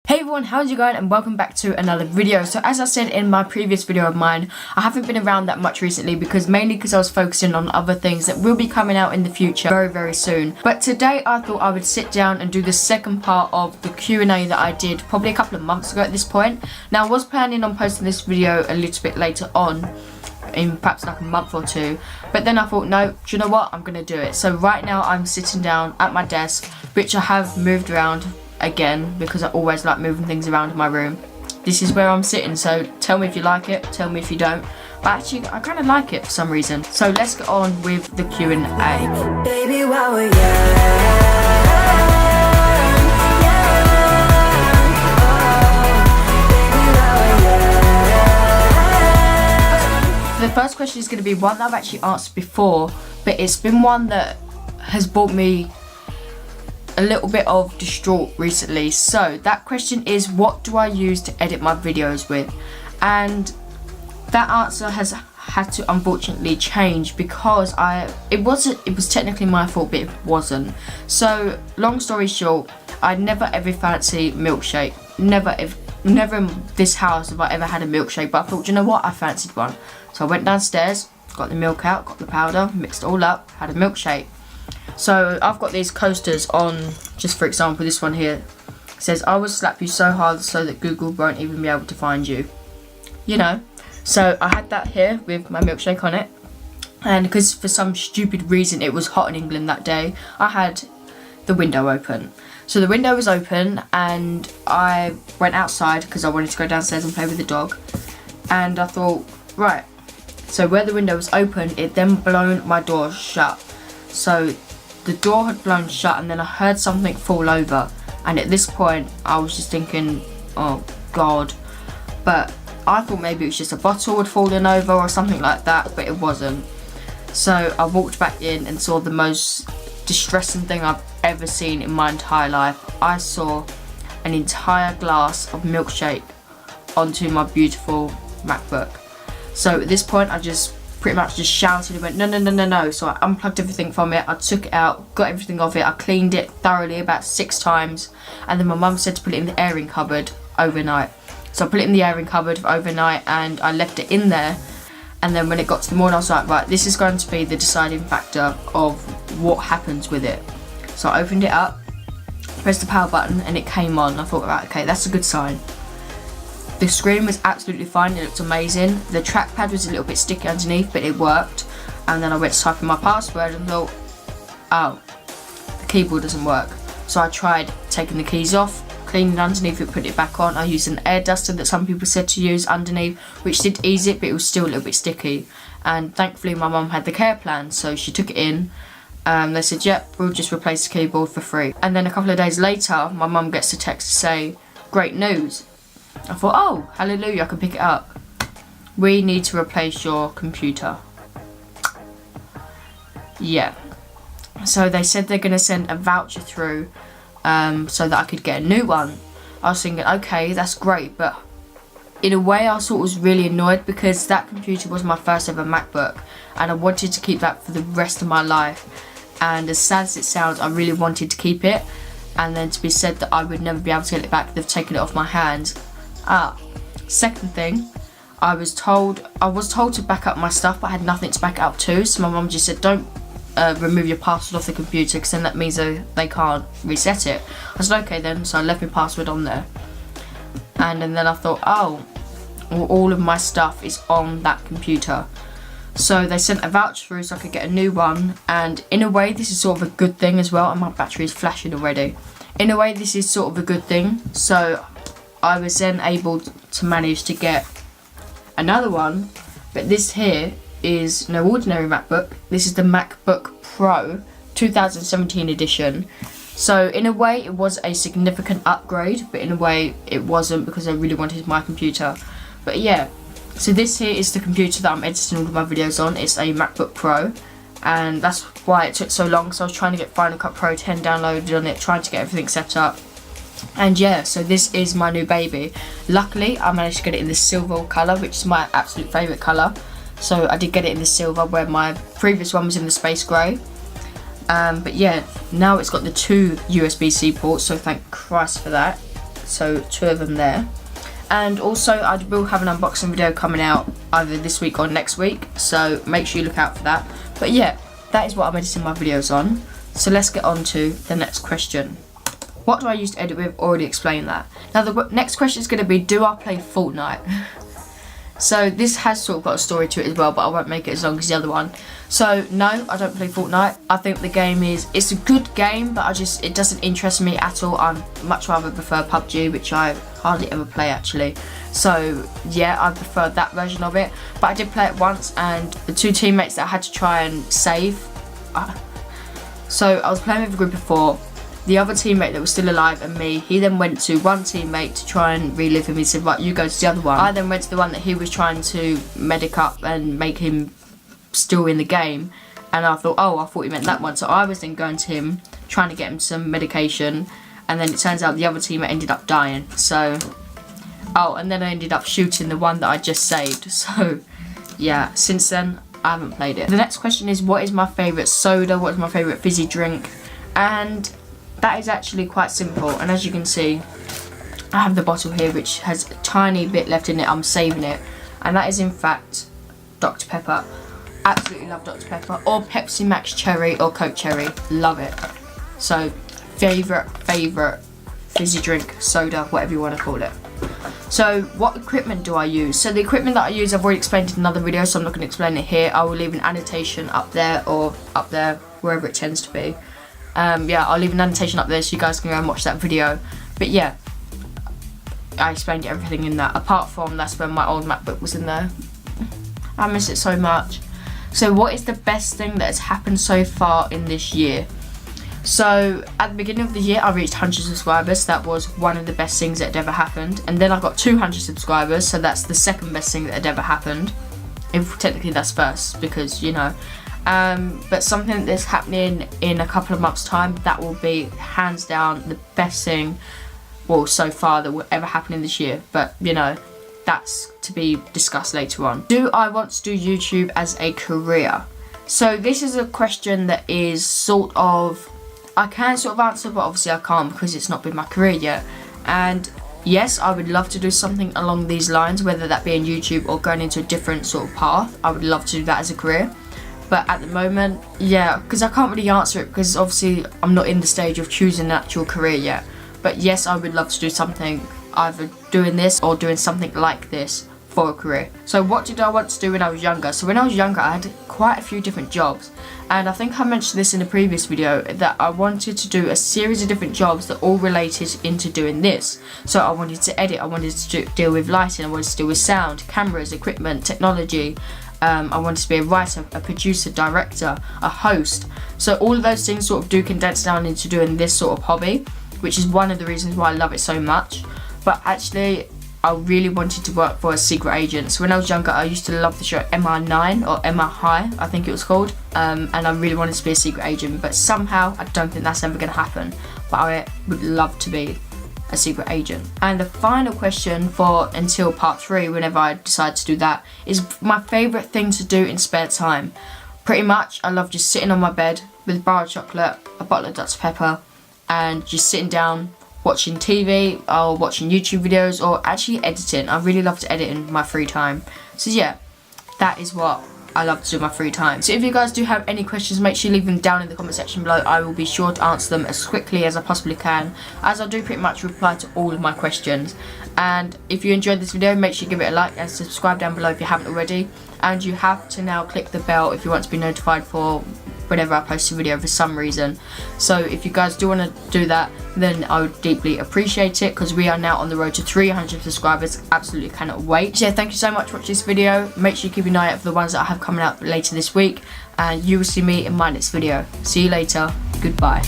Hey everyone, how's it going, and welcome back to another video. So as I said in my previous video of mine, I haven't been around that much recently mainly because I was focusing on other things that will be coming out in the future very soon. But today I thought I would sit down and do the second part of the Q&A that I did probably a couple of months ago at this point. Now I was planning on posting this video a little bit later on, in perhaps like a month or two, but then I thought, no, do you know what, I'm gonna do it. So right now I'm sitting down at my desk, which I have moved around again because I always like moving things around in my room. This is where I'm sitting, so tell me if you like it, tell me if you don't, but actually I kind of like it for some reason. So let's get on with the Q&A. Baby, while we're young, the first question is going to be one that I've actually answered before, but it's been one that has brought me a little bit of distraught recently. So that question is, what do I use to edit my videos with? And that answer has had to unfortunately change because it was technically my fault, but it wasn't. So long story short, I never ever fancy milkshake. Never in this house have I ever had a milkshake, but I thought, you know what, I fancied one. So I went downstairs, got the milk out, got the powder, mixed it all up, had a milkshake. So I've got these coasters on, just for example, this one here says, I will slap you so hard so that Google won't even be able to find you. You know, so I had that here with my milkshake on it, and because for some stupid reason it was hot in England that day, I had the window open. So the window was open and I went outside because I wanted to go downstairs and play with the dog, and I thought, right, so where the window was open, it then blown my door shut. So the door had blown shut and then I heard something fall over, and at this point I was just thinking, oh god, but I thought maybe it was just a bottle had fallen over or something like that, but it wasn't. So I walked back in and saw the most distressing thing I've ever seen in my entire life. I saw an entire glass of milkshake onto my beautiful MacBook. So at this point I just pretty much just shouted and went, no. So I unplugged everything from it, I took it out, got everything off it, I cleaned it thoroughly about 6 times, and then my mum said to put it in the airing cupboard overnight. So I put it in the airing cupboard overnight and I left it in there, and then when it got to the morning I was like, right, this is going to be the deciding factor of what happens with it. So I opened it up, pressed the power button, and it came on. I thought, right, okay, that's a good sign. The screen was absolutely fine, it looked amazing. The trackpad was a little bit sticky underneath, but it worked. And then I went to type in my password and thought, oh, the keyboard doesn't work. So I tried taking the keys off, cleaning underneath it, put it back on. I used an air duster that some people said to use underneath, which did ease it, but it was still a little bit sticky. And thankfully my mum had the care plan, so she took it in. They said, yep, we'll just replace the keyboard for free. And then a couple of days later, my mum gets a text to say, great news. I thought, oh, hallelujah, I can pick it up. We need to replace your computer. Yeah. So they said they're going to send a voucher through so that I could get a new one. I was thinking, okay, that's great, but in a way I sort of was really annoyed because that computer was my first ever MacBook and I wanted to keep that for the rest of my life. And as sad as it sounds, I really wanted to keep it, and then to be said that I would never be able to get it back, they've taken it off my hands. Second thing, I was told to back up my stuff, but I had nothing to back it up to. So my mum just said, don't remove your password off the computer because then that means they can't reset it. I said, okay then, so I left my password on there. And then I thought, oh, all of my stuff is on that computer. So they sent a voucher through so I could get a new one, and in a way this is sort of a good thing as well, and my battery is flashing already. In a way this is sort of a good thing, so I was then able to manage to get another one, but this here is no ordinary MacBook. This is the MacBook Pro 2017 edition. So in a way it was a significant upgrade, but in a way it wasn't because I really wanted my computer. But yeah, so this here is the computer that I'm editing all of my videos on. It's a MacBook Pro, and that's why it took so long. So I was trying to get Final Cut Pro 10 downloaded on it, trying to get everything set up. And yeah, so this is my new baby. Luckily I managed to get it in the silver colour, which is my absolute favourite colour. So I did get it in the silver, where my previous one was in the space grey. But yeah, now it's got the 2 USB-C ports, so thank Christ for that. so 2 of them there. And also I will have an unboxing video coming out either this week or next week, so make sure you look out for that. But yeah, that is what I'm editing my videos on. So let's get on to the next question. What do I use to edit with? Already explained that. Now the next question is going to be, do I play Fortnite? So this has sort of got a story to it as well, but I won't make it as long as the other one. So no, I don't play Fortnite. I think the game it's a good game, but it doesn't interest me at all. I much rather prefer PUBG, which I hardly ever play actually. So yeah, I prefer that version of it. But I did play it once, and the 2 teammates that I had to try and save. So I was playing with a group of 4. The other teammate that was still alive and me, he then went to one teammate to try and relive him. He said, right, you go to the other one. I then went to the one that he was trying to medic up and make him still in the game. And I thought he meant that one. So I was then going to him, trying to get him some medication. And then it turns out the other teammate ended up dying. So, and then I ended up shooting the one that I just saved. So, yeah, since then, I haven't played it. The next question is, what is my favourite soda? What is my favourite fizzy drink? And that is actually quite simple, and as you can see, I have the bottle here which has a tiny bit left in it. I'm saving it, and that is in fact Dr. Pepper. Absolutely love Dr. Pepper, or Pepsi Max Cherry, or Coke Cherry. Love it. So favourite fizzy drink, soda, whatever you want to call it. So what equipment do I use? So the equipment that I use I've already explained in another video, so I'm not going to explain it here. I will leave an annotation up there, or up there, wherever it tends to be. Yeah, I'll leave an annotation up there so you guys can go and watch that video. But yeah, I explained everything in that. Apart from, that's when my old MacBook was in there. I miss it so much. So what is the best thing that has happened so far in this year? So at the beginning of the year I reached 100 subscribers. That was one of the best things that had ever happened. And then I got 200 subscribers, so that's the second best thing that had ever happened. If technically that's first, because you know. But something that's happening in a couple of months' time, that will be hands down the best thing, well, so far, that will ever happen in this year. But you know, that's to be discussed later on. Do I want to do YouTube as a career? So this is a question that is sort of, I can sort of answer, but obviously I can't because it's not been my career yet. And yes, I would love to do something along these lines, whether that be in YouTube or going into a different sort of path. I would love to do that as a career. But at the moment, yeah, because I can't really answer it because obviously I'm not in the stage of choosing an actual career yet. But yes, I would love to do something, either doing this or doing something like this for a career. So what did I want to do when I was younger? So when I was younger, I had quite a few different jobs. And I think I mentioned this in a previous video, that I wanted to do a series of different jobs that all related into doing this. So I wanted to edit, I wanted to deal with lighting, I wanted to deal with sound, cameras, equipment, technology. I wanted to be a writer, a producer, director, a host. So all of those things sort of do condense down into doing this sort of hobby, which is one of the reasons why I love it so much. But actually, I really wanted to work for a secret agent. So when I was younger, I used to love the show MI9, or MI High, I think it was called. And I really wanted to be a secret agent, but somehow I don't think that's ever going to happen. But I would love to be a secret agent. And the final question for until part 3, whenever I decide to do that, is my favourite thing to do in spare time. Pretty much, I love just sitting on my bed with a bar of chocolate, a bottle of Dr. Pepper, and just sitting down, watching TV, or watching YouTube videos, or actually editing. I really love to edit in my free time. So yeah, that is what I love to do in my free time. So if you guys do have any questions, make sure you leave them down in the comment section below. I will be sure to answer them as quickly as I possibly can, as I do pretty much reply to all of my questions. And if you enjoyed this video, make sure you give it a like and subscribe down below if you haven't already. And you have to now click the bell if you want to be notified for whenever I post a video for some reason. So if you guys do want to do that, then I would deeply appreciate it, because we are now on the road to 300 subscribers. Absolutely cannot wait. So yeah, thank you so much for watching this video. Make sure you keep an eye out for the ones that I have coming out later this week, and you will see me in my next video. See you later. Goodbye.